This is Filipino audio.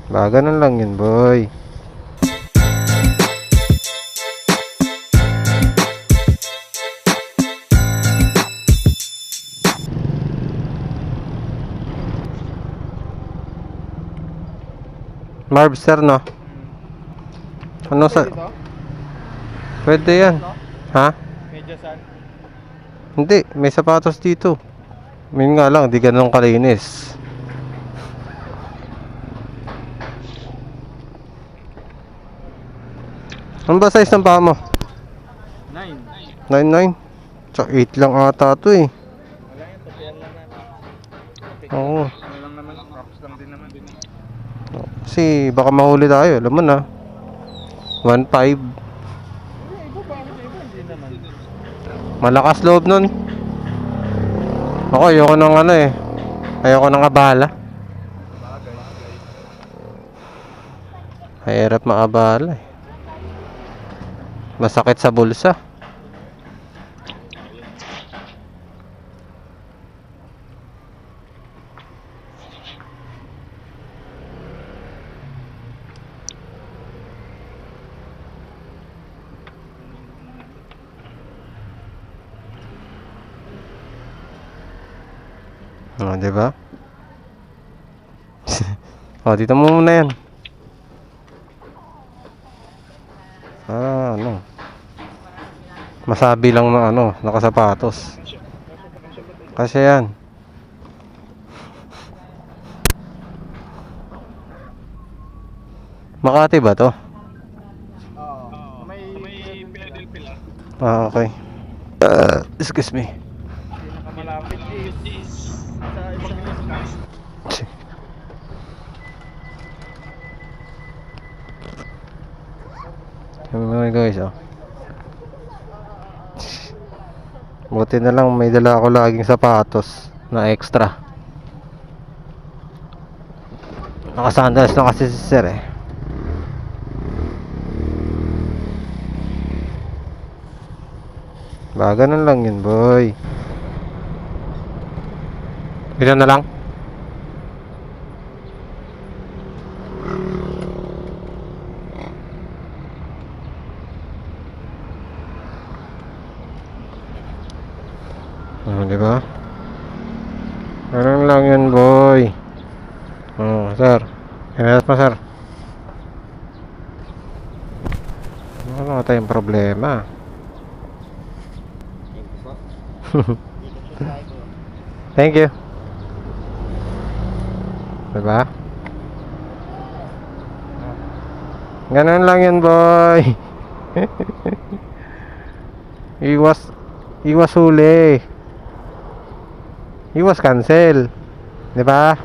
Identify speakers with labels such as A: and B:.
A: Ba, ganun lang yun, boy. Marbster, no? Ano sa... Pwede yan. Ha?
B: Medyasan.
A: Hindi, may sapatos dito. Yun nga lang, di ganun kalinis. Ano ba size ng paa mo?
B: 9.
A: 9'9"? Tsaka 8 lang ata to eh.
B: Wala yan, topian lang yan.
A: Oo.
B: Ano lang naman, props lang din naman.
A: Kasi baka mahuli tayo, alam mo na. 1.5.
B: Iba ba ako sa iba? Hindi naman.
A: Malakas loob nun. Ako ayoko ng ano eh. Ayoko ng abala. Mahirap maabala eh. Masakit sa bulsa. Oh, di ba? Oh, dito mo muna yan. Ano? Masabi lang na ano, nakasapatos. Kasi yan. Makati ba to?
B: Oo. May Philadelphia.
A: Ah, okay. Excuse me.
B: Pinakamalapit is sa Evangelista.
A: Mga guys, oh. Buti na lang may dala ako laging sapatos na extra. Naka-sandals na kasi si sir eh. Ba, ganun lang yun, boy. Ilan na lang? Oh, di ba? Ganun lang yun, boy. Oh, sir. Kailangan pa, sir. Wala tayong problema. Thank you. Diba? Ganun lang yun, boy. Iwas huli. Iwas cancel. Diba?